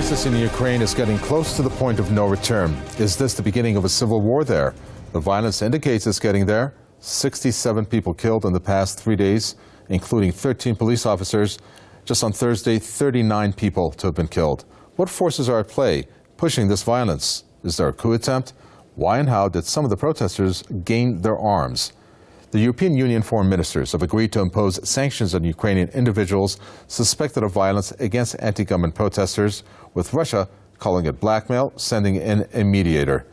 crisis in Ukraine is getting close to the point of no return. Is this the beginning of a civil war there? The violence indicates it's getting there. 67 people killed in the past 3 days, including 13 police officers. Just on Thursday, 39 people to have been killed. What forces are at play pushing this violence? Is there a coup attempt? Why and how did some of the protesters gain their arms? The European Union foreign ministers have agreed to impose sanctions on Ukrainian individuals suspected of violence against anti-government protesters, with Russia calling it blackmail, sending in a mediator.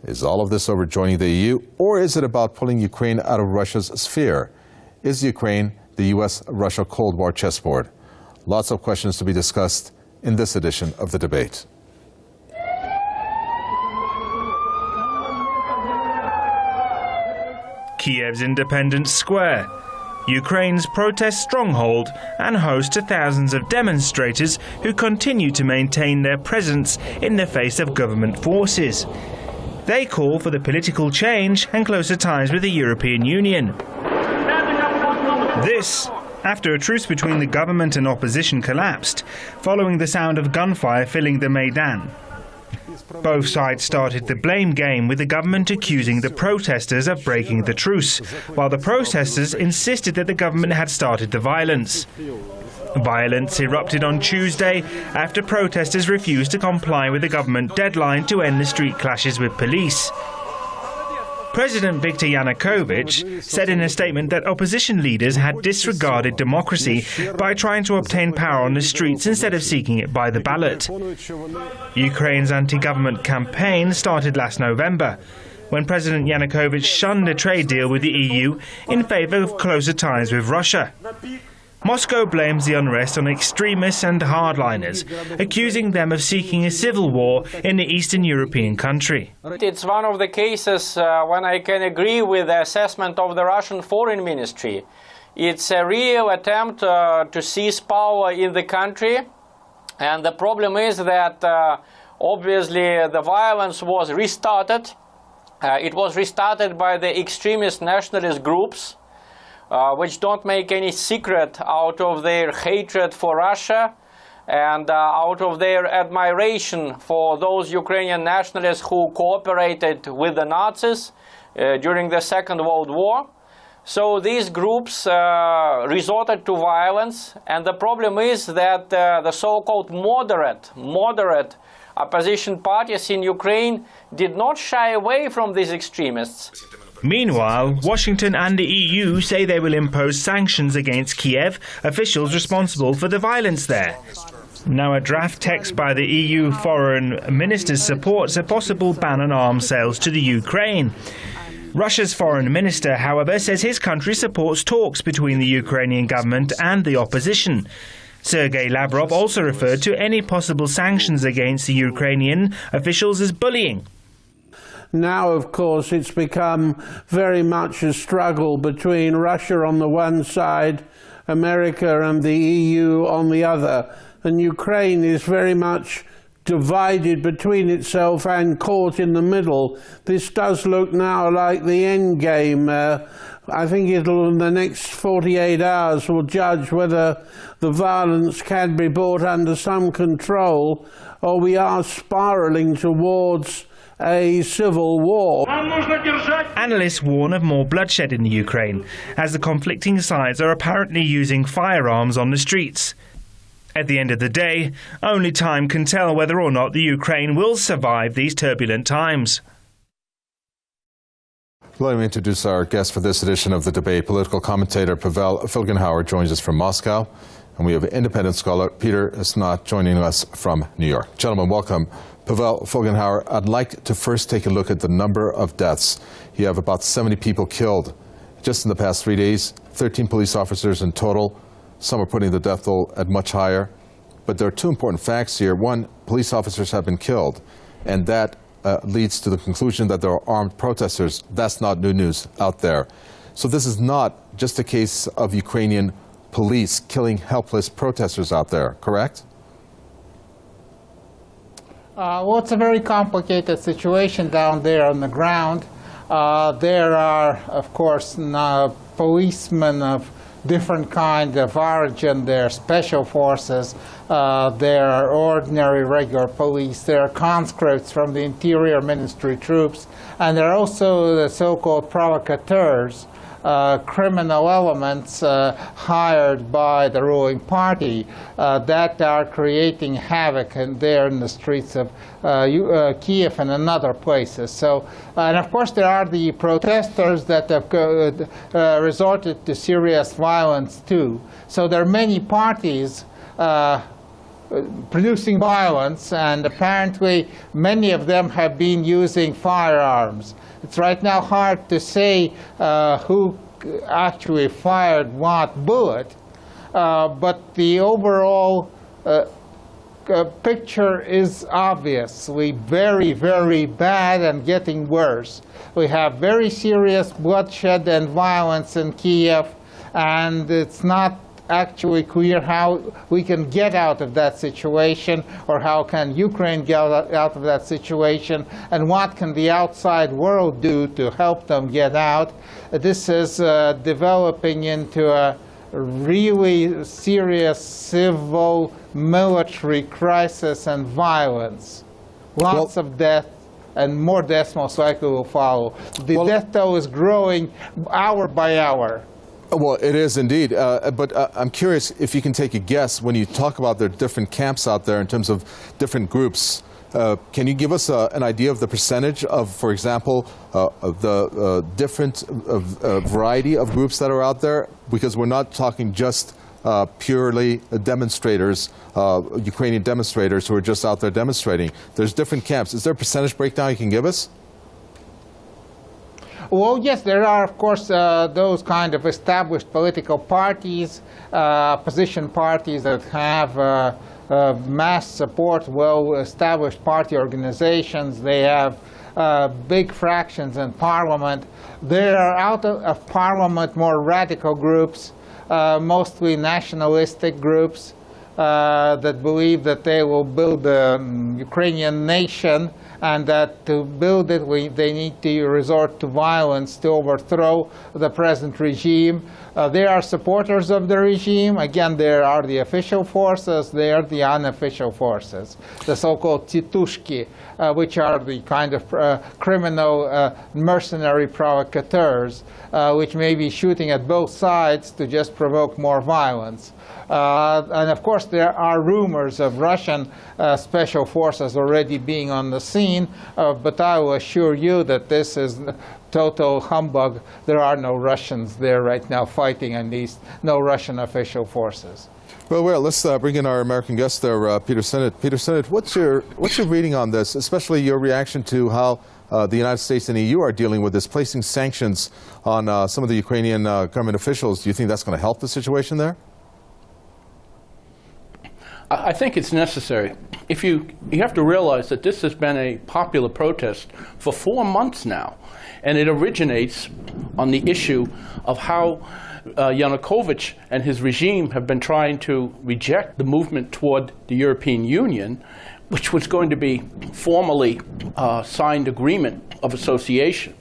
Is all of this over joining the EU, or is it about pulling Ukraine out of Russia's sphere? Is Ukraine the US-Russia Cold War chessboard? Lots of questions to be discussed in this edition of the debate. Kiev's Independence Square, Ukraine's protest stronghold and host to thousands of demonstrators who continue to maintain their presence in the face of government forces. They call for the political change and closer ties with the European Union. This, after a truce between the government and opposition collapsed, following the sound of gunfire filling the Maidan. Both sides started the blame game, with the government accusing the protesters of breaking the truce, while the protesters insisted that the government had started the violence. Violence erupted on Tuesday after protesters refused to comply with the government deadline to end the street clashes with police. President Viktor Yanukovych said in a statement that opposition leaders had disregarded democracy by trying to obtain power on the streets instead of seeking it by the ballot. Ukraine's anti-government campaign started last November, when President Yanukovych shunned a trade deal with the EU in favor of closer ties with Russia. Moscow blames the unrest on extremists and hardliners, accusing them of seeking a civil war in the Eastern European country. It's one of the cases when I can agree with the assessment of the Russian Foreign Ministry. It's a real attempt to seize power in the country, and the problem is that obviously the violence was restarted. It was restarted by the extremist nationalist groups, which don't make any secret out of their hatred for Russia and out of their admiration for those Ukrainian nationalists who cooperated with the Nazis during the Second World War. So these groups resorted to violence, and the problem is that the so-called moderate opposition parties in Ukraine did not shy away from these extremists. Meanwhile, Washington and the EU say they will impose sanctions against Kiev officials responsible for the violence there. Now, a draft text by the EU foreign ministers supports a possible ban on arms sales to the Ukraine. Russia's foreign minister, however, says his country supports talks between the Ukrainian government and the opposition. Sergei Lavrov also referred to any possible sanctions against the Ukrainian officials as bullying. Now, of course, it's become very much a struggle between Russia on the one side, America and the EU on the other. And Ukraine is very much divided between itself and caught in the middle. This does look now like the end game. I think it'll, in the next 48 hours, will judge whether the violence can be brought under some control, or we are spiraling towards a civil war. Analysts warn of more bloodshed in the Ukraine, as the conflicting sides are apparently using firearms on the streets. At the end of the day, only time can tell whether or not the Ukraine will survive these turbulent times. Let me introduce our guest for this edition of the debate. Political commentator Pavel Filgenhauer joins us from Moscow, and we have independent scholar Peter Snot joining us from New York. Gentlemen, welcome. Pavel Filgenhauer, I'd like to first take a look at the number of deaths. You have about 70 people killed just in the past 3 days, 13 police officers in total. Some are putting the death toll at much higher. But there are two important facts here. One, police officers have been killed, and that leads to the conclusion that there are armed protesters. That's not new news out there. So this is not just a case of Ukrainian police killing helpless protesters out there, correct? Well, it's a very complicated situation down there on the ground. There are, of course, policemen of different kind of origin. There are special forces, there are ordinary regular police, there are conscripts from the Interior Ministry troops, and there are also the so-called provocateurs, criminal elements hired by the ruling party that are creating havoc there in the streets of Kiev and in other places. So, and of course there are the protesters that have resorted to serious violence too. So there are many parties producing violence, and apparently many of them have been using firearms. It's right now hard to say who actually fired what bullet, but the overall picture is obviously very, very bad and getting worse. We have very serious bloodshed and violence in Kiev, and it's not actually clear how we can get out of that situation, or how can Ukraine get out of that situation, and what can the outside world do to help them get out. This is developing into a really serious civil military crisis and violence. Lots of death, and more deaths most likely will follow. The death toll is growing hour by hour. Well, it is indeed, but I'm curious if you can take a guess when you talk about the different camps out there in terms of different groups. Can you give us an idea of the percentage of, for example, of the different variety of groups that are out there? Because we're not talking just purely demonstrators, Ukrainian demonstrators who are just out there demonstrating. There's different camps. Is there a percentage breakdown you can give us? Well, yes, there are, of course, those kind of established political parties, opposition parties that have mass support, well-established party organizations. They have big fractions in parliament. There are out of parliament more radical groups, mostly nationalistic groups that believe that they will build a Ukrainian nation, and that to build it, they need to resort to violence to overthrow the present regime. They are supporters of the regime. Again, there are the official forces, there are the unofficial forces, the so-called titushki, which are the kind of criminal mercenary provocateurs, which may be shooting at both sides to just provoke more violence. And of course, there are rumors of Russian special forces already being on the scene, but I will assure you that this is total humbug. There are no Russians there right now fighting, at least no Russian official forces. Well, let's bring in our American guest there, Peter Sinnott. Peter Sinnott, what's your reading on this, especially your reaction to how the United States and EU are dealing with this, placing sanctions on some of the Ukrainian government officials? Do you think that's going to help the situation there? I think it's necessary. You have to realize that this has been a popular protest for 4 months now, and it originates on the issue of how Yanukovych and his regime have been trying to reject the movement toward the European Union, which was going to be formally signed agreement of association,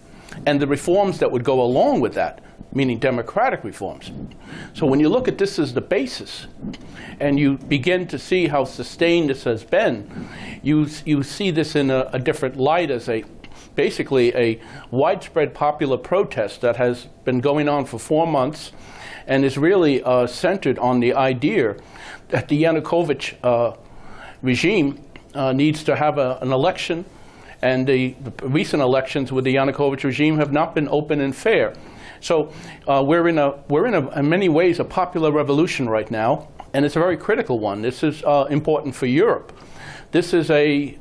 and the reforms that would go along with that, meaning democratic reforms. So when you look at this as the basis, and you begin to see how sustained this has been, you see this in a different light as basically a widespread popular protest that has been going on for 4 months and is really centered on the idea that the Yanukovych regime needs to have an election, and the recent elections with the Yanukovych regime have not been open and fair. So we're in many ways a popular revolution right now, and it's a very critical one. This is important for Europe. This is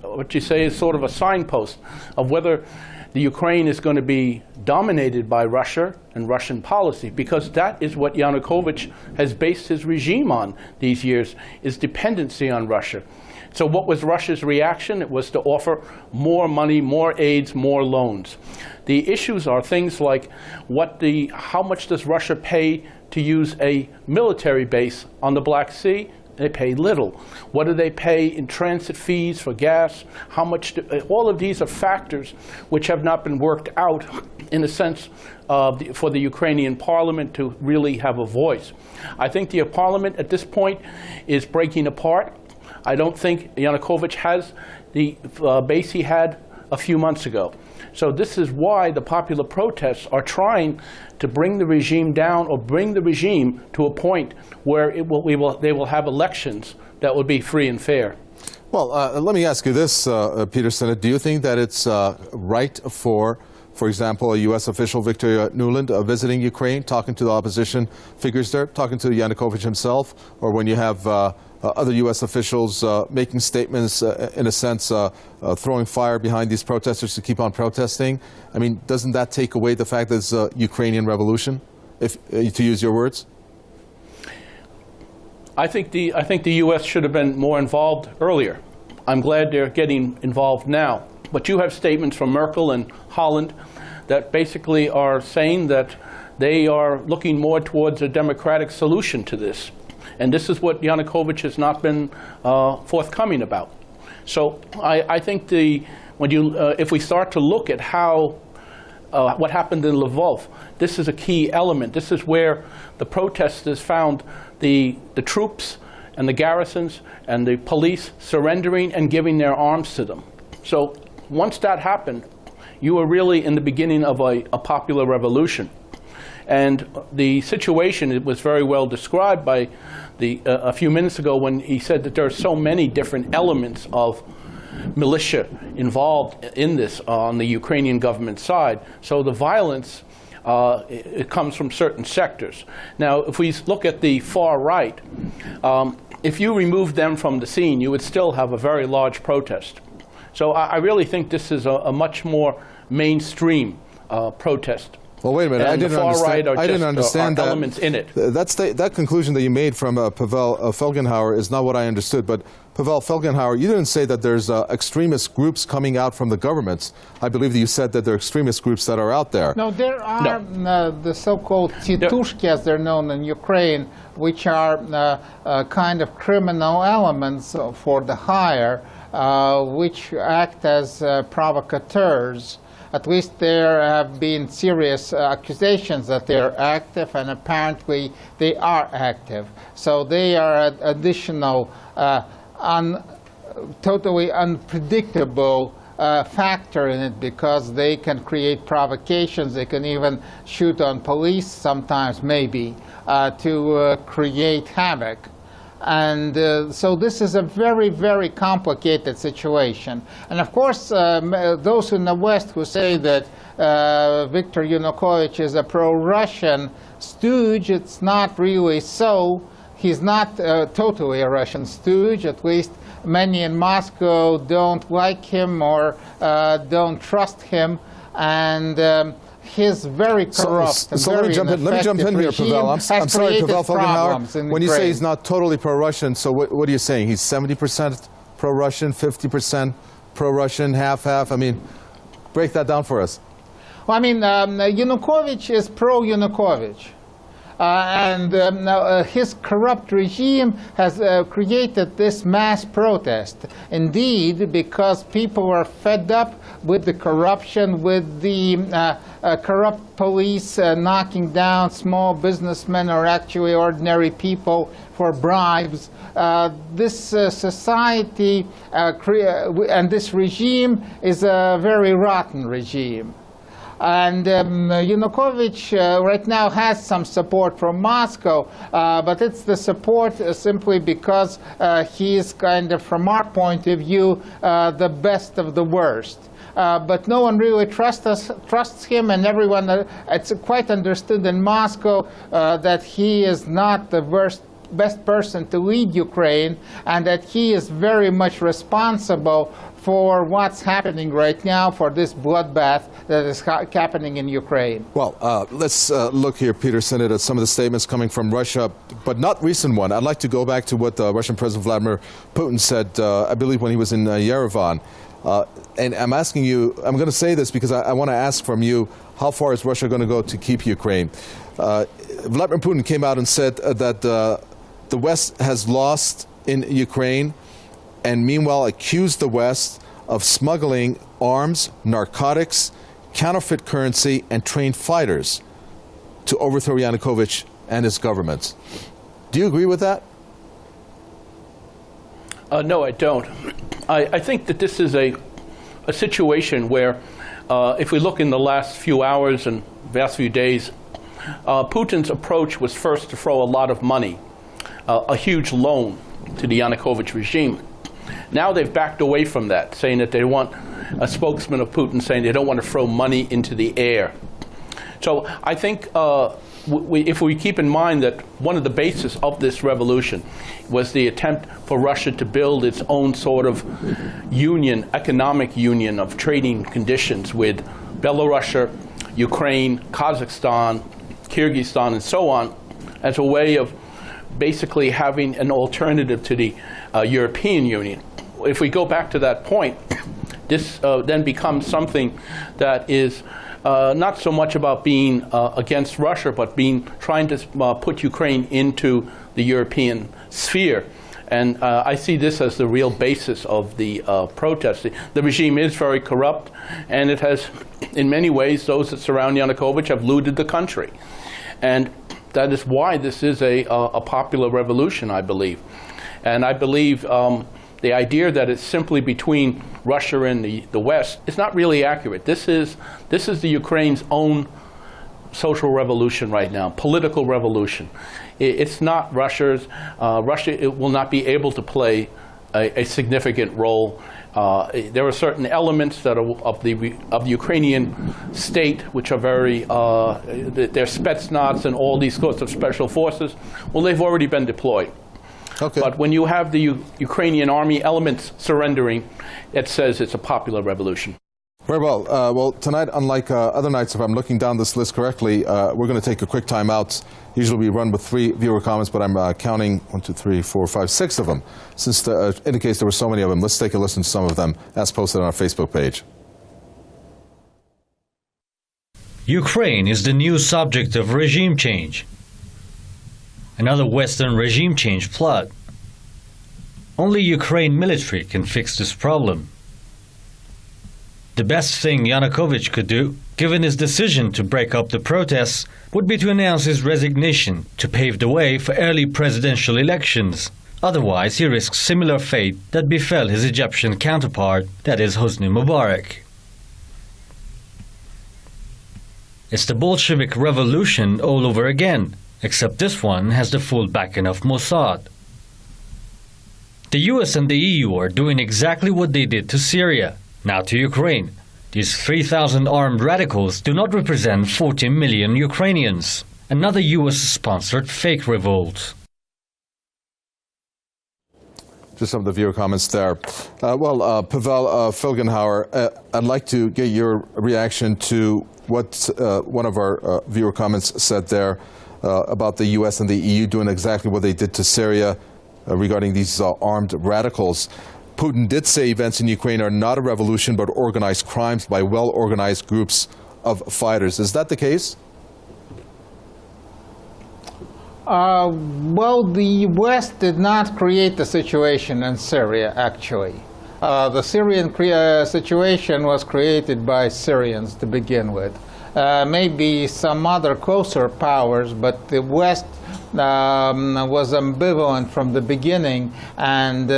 what you say is sort of a signpost of whether the Ukraine is going to be dominated by Russia and Russian policy, because that is what Yanukovych has based his regime on these years, is dependency on Russia. So what was Russia's reaction? It was to offer more money, more aids, more loans. The issues are things like how much does Russia pay to use a military base on the Black Sea They pay little. What do they pay in transit fees for gas? How much? All of these are factors which have not been worked out, in a sense, for the Ukrainian parliament to really have a voice. I think the parliament at this point is breaking apart. I don't think Yanukovych has the base he had a few months ago. So this is why the popular protests are trying to bring the regime down, or bring the regime to a point where they will have elections that will be free and fair. Well, let me ask you this, Peter Sinnott. Do you think that it's right for example, a U.S. official, Viktor Nuland, visiting Ukraine, talking to the opposition figures there, talking to Yanukovych himself, or when you have other U.S. officials making statements, in a sense, throwing fire behind these protesters to keep on protesting? I mean, doesn't that take away the fact that it's a Ukrainian revolution, to use your words? I think the U.S. should have been more involved earlier. I'm glad they're getting involved now. But you have statements from Merkel and Holland that basically are saying that they are looking more towards a democratic solution to this. And this is what Yanukovych has not been forthcoming about. So I think if we start to look at what happened in Lvov, this is a key element. This is where the protesters found the troops and the garrisons and the police surrendering and giving their arms to them. So once that happened, you were really in the beginning of a popular revolution. And the situation, it was very well described by a few minutes ago when he said that there are so many different elements of militia involved in this on the Ukrainian government side. So the violence, it comes from certain sectors. Now, if we look at the far right, if you remove them from the scene, you would still have a very large protest. So I really think this is a much more mainstream protest. Well, wait a minute. And I didn't understand that. Elements in it. That conclusion that you made from Pavel Felgenhauer is not what I understood. But Pavel Felgenhauer, you didn't say that there's extremist groups coming out from the governments. I believe that you said that there are extremist groups that are out there. No, there are the so-called titushki, as they're known in Ukraine, which are kind of criminal elements for the hire, which act as provocateurs. At least there have been serious accusations that they're active, and apparently they are active. So they are an additional, totally unpredictable factor in it, because they can create provocations. They can even shoot on police sometimes, maybe, to create havoc. And so this is a very, very complicated situation. And of course, those in the West who say that Viktor Yanukovych is a pro-Russian stooge, it's not really so. He's not totally a Russian stooge. At least many in Moscow don't like him or don't trust him. And he's very corrupt. So let me jump in here, Pavel. I'm sorry, Pavel Felgenhauer. When you say he's not totally pro-Russian, so what are you saying? He's 70% pro-Russian, 50% pro-Russian, half-half? I mean, break that down for us. Well, I mean, Yanukovych is pro-Yanukovych. And his corrupt regime has created this mass protest. Indeed, because people are fed up with the corruption, with the corrupt police knocking down small businessmen or actually ordinary people for bribes. This society and this regime is a very rotten regime. And Yanukovych right now has some support from Moscow, but it's the support simply because he is kind of, from our point of view, the best of the worst. But no one really trusts him, and everyone, it's quite understood in Moscow that he is not the best person to lead Ukraine, and that he is very much responsible for what's happening right now, for this bloodbath that is happening in Ukraine. Well, let's look here, Peter Sinnott, at some of the statements coming from Russia, but not recent one. I'd like to go back to what Russian President Vladimir Putin said, I believe, when he was in Yerevan. And I'm asking you, I'm going to say this because I want to ask from you, how far is Russia going to go to keep Ukraine? Vladimir Putin came out and said that the West has lost in Ukraine, and meanwhile accused the West of smuggling arms, narcotics, counterfeit currency, and trained fighters to overthrow Yanukovych and his government. Do you agree with that? No, I don't. I think that this is a situation where, if we look in the last few hours and last few days, Putin's approach was first to throw a lot of money, a huge loan to the Yanukovych regime. Now they've backed away from that, saying that they want a spokesman of Putin saying they don't want to throw money into the air. So I think if we keep in mind that one of the bases of this revolution was the attempt for Russia to build its own sort of union, economic union of trading conditions with Belarus, Ukraine, Kazakhstan, Kyrgyzstan, and so on, as a way of basically having an alternative to the European Union. If we go back to that point, this then becomes something that is not so much about being against Russia, but trying to put Ukraine into the European sphere. And I see this as the real basis of the protest. The regime is very corrupt, and it has, in many ways, those that surround Yanukovych have looted the country. And that is why this is a popular revolution, I believe. And I believe the idea that it's simply between Russia and the West is not really accurate. This is the Ukraine's own social revolution right now, political revolution. It's not Russia's. Russia will not be able to play a significant role. There are certain elements that are of the Ukrainian state which are very, they're Spetsnaz and all these sorts of special forces. Well, they've already been deployed. Okay. But when you have the Ukrainian army elements surrendering, it says it's a popular revolution. Very well. Well, tonight, unlike other nights, if I'm looking down this list correctly, we're going to take a quick time out. Usually we run with 3 viewer comments, but I'm counting 1, 2, 3, 4, 5, 6 of them. Since in case there were so many of them, let's take a listen to some of them as posted on our Facebook page. Ukraine is the new subject of regime change. Another Western regime change plot. Only Ukraine military can fix this problem. The best thing Yanukovych could do, given his decision to break up the protests, would be to announce his resignation to pave the way for early presidential elections. Otherwise, he risks similar fate that befell his Egyptian counterpart, that is Hosni Mubarak. It's the Bolshevik revolution all over again, except this one has the full backing of Mossad. The US and the EU are doing exactly what they did to Syria, now to Ukraine. These 3,000 armed radicals do not represent 40 million Ukrainians. Another US-sponsored fake revolt. Just some of the viewer comments there. Pavel Filgenhauer, I'd like to get your reaction to what one of our viewer comments said there about the US and the EU doing exactly what they did to Syria regarding these armed radicals. Putin did say events in Ukraine are not a revolution but organized crimes by well-organized groups of fighters. Is that the case? Well, the West did not create the situation in Syria, actually. The Syrian situation was created by Syrians to begin with. Maybe some other closer powers, but the West was ambivalent from the beginning and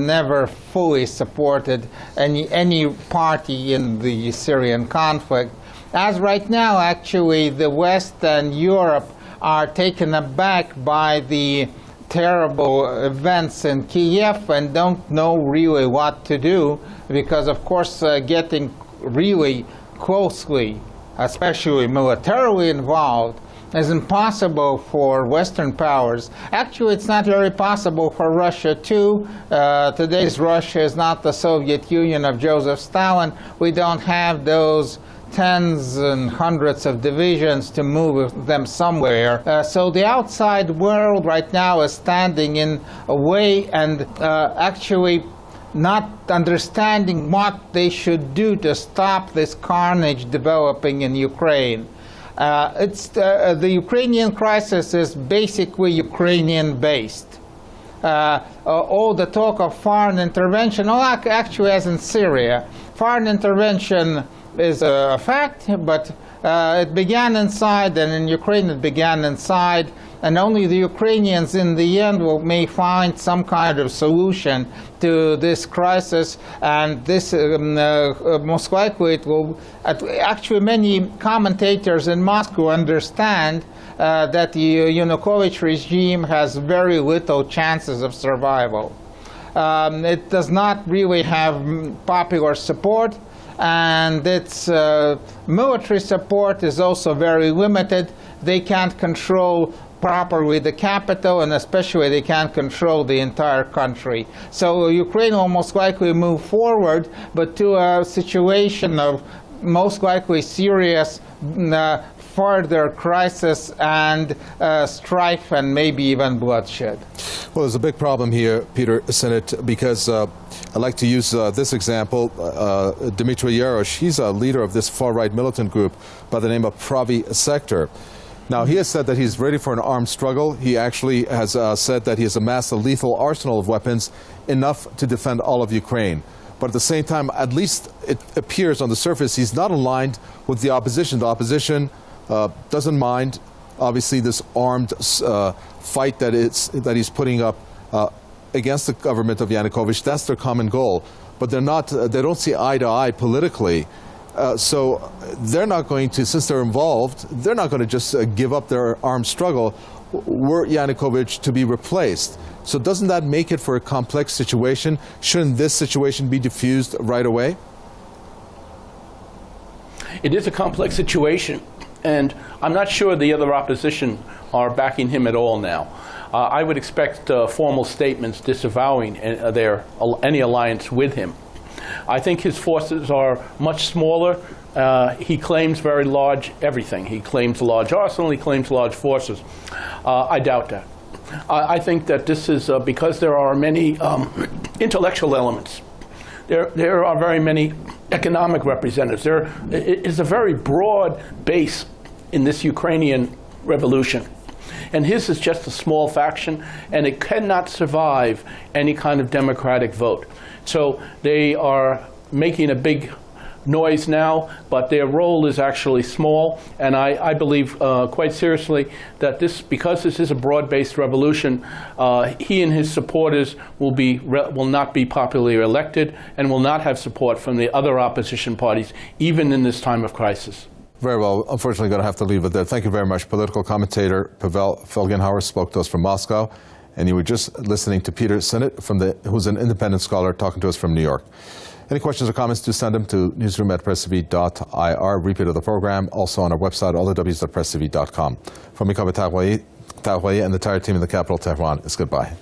never fully supported any party in the Syrian conflict. As right now, actually, the West and Europe are taken aback by the terrible events in Kiev and don't know really what to do because, of course, getting really closely, especially militarily involved, is impossible for Western powers. Actually, it's not very possible for Russia, too. Today's Russia is not the Soviet Union of Joseph Stalin. We don't have those tens and hundreds of divisions to move them somewhere. So the outside world right now is standing in a way and actually not understanding what they should do to stop this carnage developing in Ukraine. The Ukrainian crisis is basically Ukrainian-based. All the talk of foreign intervention, actually as in Syria, foreign intervention is a fact, but it began inside, and in Ukraine it began inside, and only the Ukrainians in the end may find some kind of solution to this crisis, and this most likely it will. Actually, many commentators in Moscow understand that the Yanukovych regime has very little chances of survival. It does not really have popular support, and its military support is also very limited. They can't control properly the capital, and especially they can't control the entire country. So Ukraine will most likely move forward, but to a situation of most likely serious further crisis and strife and maybe even bloodshed. Well, there's a big problem here, Peter Sinnott, because I'd like to use this example. Dmitry Yarosh, he's a leader of this far-right militant group by the name of Pravi Sector. Now, he has said that he's ready for an armed struggle. He actually has said that he has amassed a lethal arsenal of weapons, enough to defend all of Ukraine. But at the same time, at least it appears on the surface, he's not aligned with the opposition. The opposition doesn't mind, obviously, this armed fight that he's putting up against the government of Yanukovych. That's their common goal. But they don't see eye to eye politically. So they're not going to, since they're involved, they're not going to just give up their armed struggle were Yanukovych to be replaced. So doesn't that make it for a complex situation? Shouldn't this situation be diffused right away? It is a complex situation, and I'm not sure the other opposition are backing him at all now. I would expect formal statements disavowing any alliance with him. I think his forces are much smaller. He claims very large everything. He claims a large arsenal. He claims large forces. I doubt that. I think that this is because there are many intellectual elements. There are very many economic representatives. There is a very broad base in this Ukrainian revolution. And his is just a small faction, and it cannot survive any kind of democratic vote. So they are making a big noise now, but their role is actually small. And I believe quite seriously that because this is a broad-based revolution, he and his supporters will not be popularly elected and will not have support from the other opposition parties, even in this time of crisis. Very well. Unfortunately, going to have to leave it there. Thank you very much. Political commentator Pavel Felgenhauer spoke to us from Moscow, and you were just listening to Peter Sinnott, who's an independent scholar, talking to us from New York. Any questions or comments, do send them to newsroom@presstv.ir. Repeat of the program, also on our website, allthews.presstv.com. From me, Tahuaye, and the entire team in the capital, Tehran, it's goodbye.